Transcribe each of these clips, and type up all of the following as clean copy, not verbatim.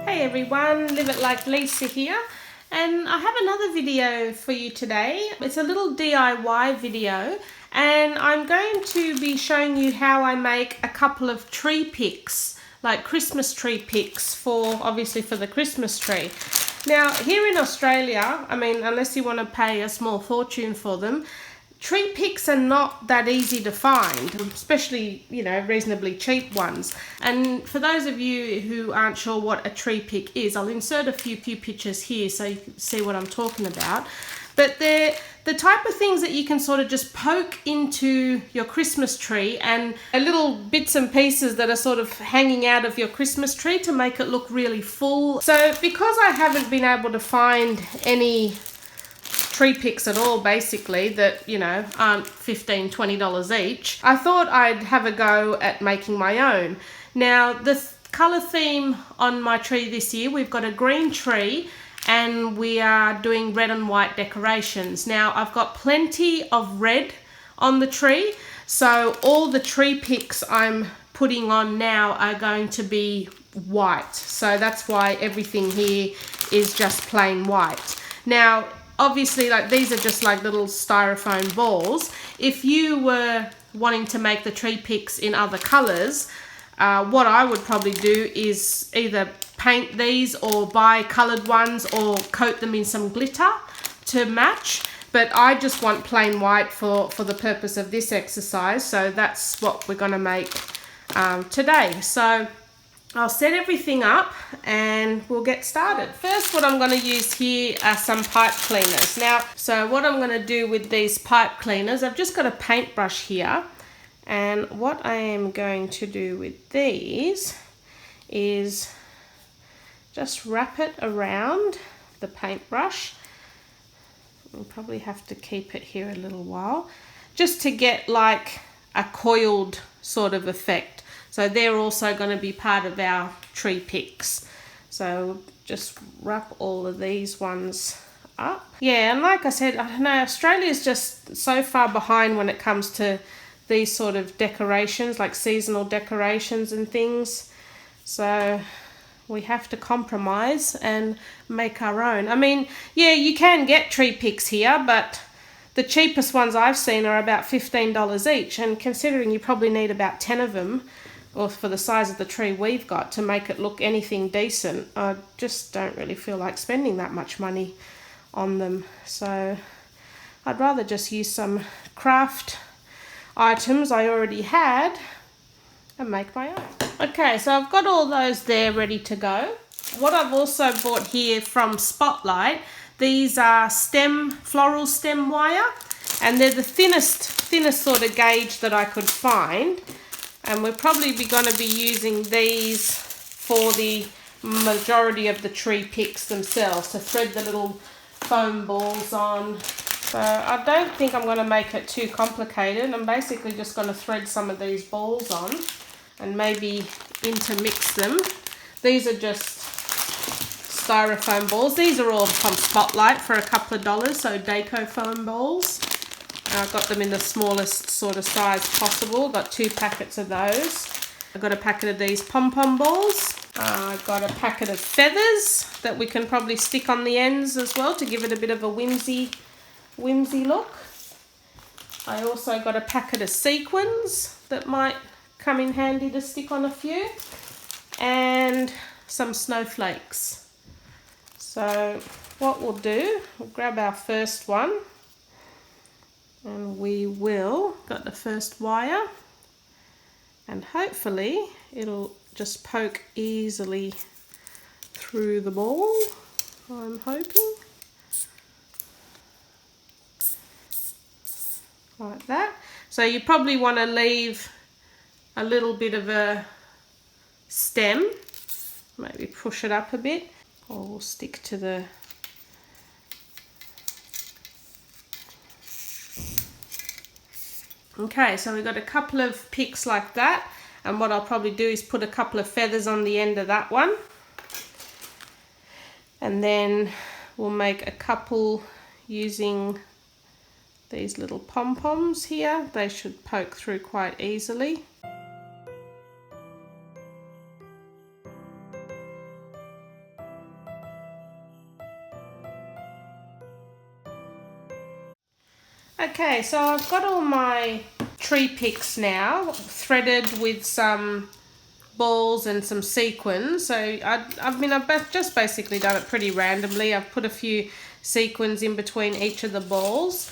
Hey everyone, Live It Like Lisa here, and I have another video for you today. It's a little DIY video, and I'm going to be showing you how I make a couple of tree picks, like Christmas tree picks obviously for the Christmas tree. Now here in Australia, I mean, unless you want to pay a small fortune for them, tree picks are not that easy to find, especially, you know, reasonably cheap ones. And for those of you who aren't sure what a tree pick is, I'll insert a few pictures here so you can see what I'm talking about. But they're the type of things that you can sort of just poke into your Christmas tree, and little bits and pieces that are sort of hanging out of your Christmas tree to make it look really full. So because I haven't been able to find any tree picks at all, basically, that, you know, aren't $15, $20 each, I thought I'd have a go at making my own. Now, the colour theme on my tree this year, we've got a green tree and we are doing red and white decorations. Now, I've got plenty of red on the tree, so all the tree picks I'm putting on now are going to be white. So that's why everything here is just plain white. Now, obviously, like, these are just like little styrofoam balls. If you were wanting to make the tree picks in other colours, what I would probably do is either paint these or buy coloured ones or coat them in some glitter to match. But I just want plain white for the purpose of this exercise, so that's what we're going to make today. So I'll set everything up and we'll get started. First, what I'm going to use here are some pipe cleaners. Now, so what I'm going to do with these pipe cleaners, I've just got a paintbrush here, and what I am going to do with these is just wrap it around the paintbrush. We'll probably have to keep it here a little while, just to get like a coiled sort of effect. So they're also going to be part of our tree picks. So just wrap all of these ones up. Yeah, and like I said, I don't know, Australia's just so far behind when it comes to these sort of decorations, like seasonal decorations and things. So we have to compromise and make our own. I mean, yeah, you can get tree picks here, but the cheapest ones I've seen are about $15 each. And considering you probably need about 10 of them, or for the size of the tree we've got, to make it look anything decent, I just don't really feel like spending that much money on them. So I'd rather just use some craft items I already had and make my own. Okay, so I've got all those there ready to go. What I've also bought here from Spotlight, these are floral stem wire, and they're the thinnest sort of gauge that I could find. And we'll probably going to be using these for the majority of the tree picks themselves, to thread the little foam balls on. So I don't think I'm going to make it too complicated. I'm basically just going to thread some of these balls on and maybe intermix them. These are just styrofoam balls. These are all from Spotlight for a couple of dollars, so DECOR foam balls. I've got them in the smallest sort of size possible. Got 2 packets of those. I've got a packet of these pom-pom balls. I've got a packet of feathers that we can probably stick on the ends as well to give it a bit of a whimsy look. I also got a packet of sequins that might come in handy to stick on a few. And some snowflakes. So what we'll do, we'll grab our first one. And we will, got the first wire, and hopefully it'll just poke easily through the ball, I'm hoping. Like that. So you probably want to leave a little bit of a stem, maybe push it up a bit, or we'll stick to the Okay, so we've got a couple of picks like that, and what I'll probably do is put a couple of feathers on the end of that one, and then we'll make a couple using these little pom-poms here. They should poke through quite easily. Okay, so I've got all my tree picks now, threaded with some balls and some sequins. So I've just basically done it pretty randomly. I've put a few sequins in between each of the balls.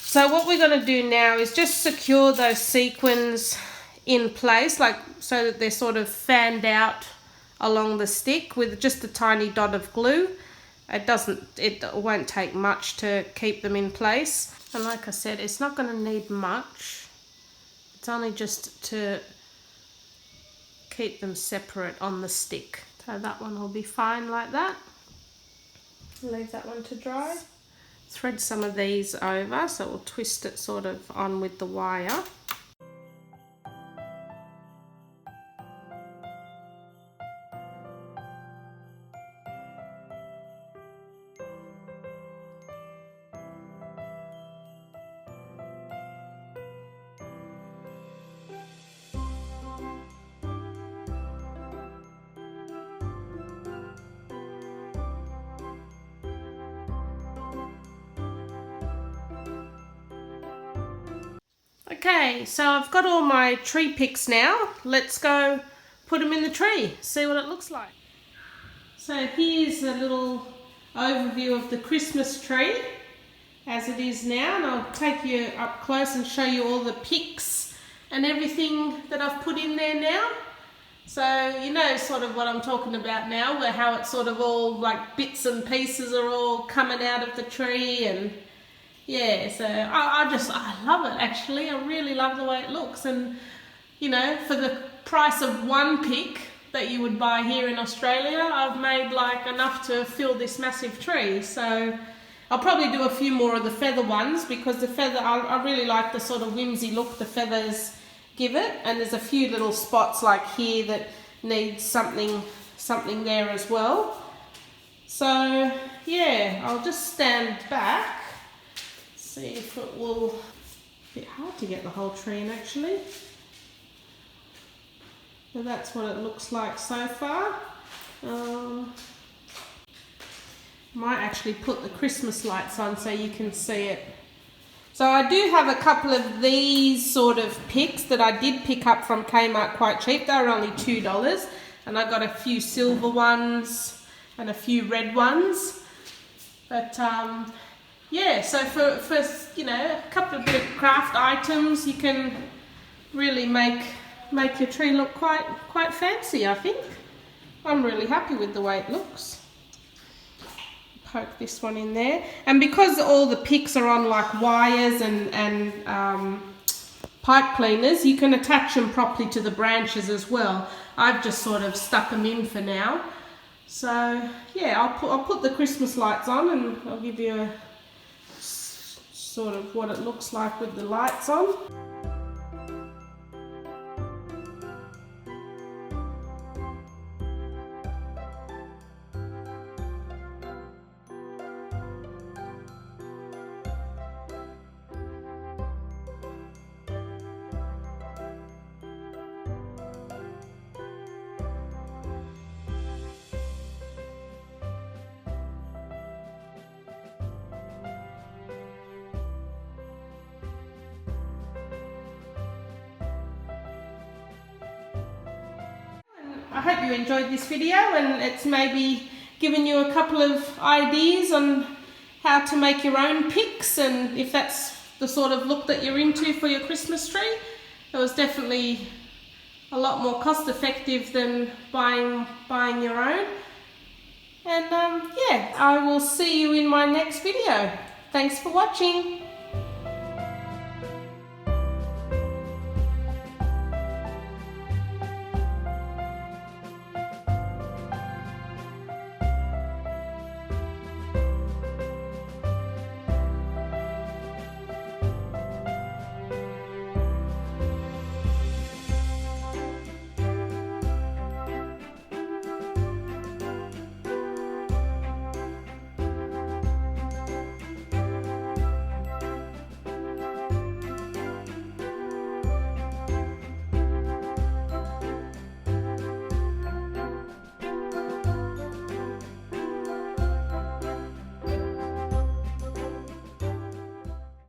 So what we're going to do now is just secure those sequins in place, like so that they're sort of fanned out along the stick with just a tiny dot of glue. It won't take much to keep them in place. And like I said, it's not going to need much. It's only just to keep them separate on the stick. So that one will be fine like that. Leave that one to dry. Thread some of these over, so we'll twist it sort of on with the wire. Okay, so I've got all my tree picks now. Let's go put them in the tree, see what it looks like. So here's a little overview of the Christmas tree as it is now, and I'll take you up close and show you all the picks and everything that I've put in there now. So you know sort of what I'm talking about now, where how it's sort of all like bits and pieces are all coming out of the tree. And yeah, so I love it actually. I really love the way it looks. And you know, for the price of one pick that you would buy here in Australia, I've made like enough to fill this massive tree. So I'll probably do a few more of the feather ones, because the feather, I really like the sort of whimsy look the feathers give it. And there's a few little spots like here that need something there as well. So yeah, I'll just stand back. See if it will, a bit hard to get the whole tree in actually. So that's what it looks like so far. Might actually put the Christmas lights on so you can see it. So I do have a couple of these sort of picks that I did pick up from Kmart quite cheap. They were only $2, and I got a few silver ones and a few red ones. But yeah, so for you know, a couple of bit of craft items, you can really make your tree look quite fancy, I think. I'm really happy with the way it looks. Poke this one in there, and because all the picks are on like wires and pipe cleaners, you can attach them properly to the branches as well. I've just sort of stuck them in for now. So yeah, I'll put the Christmas lights on, and I'll give you a sort of what it looks like with the lights on. I hope you enjoyed this video, and it's maybe given you a couple of ideas on how to make your own picks, and if that's the sort of look that you're into for your Christmas tree. It was definitely a lot more cost effective than buying your own. And yeah, I will see you in my next video. Thanks for watching.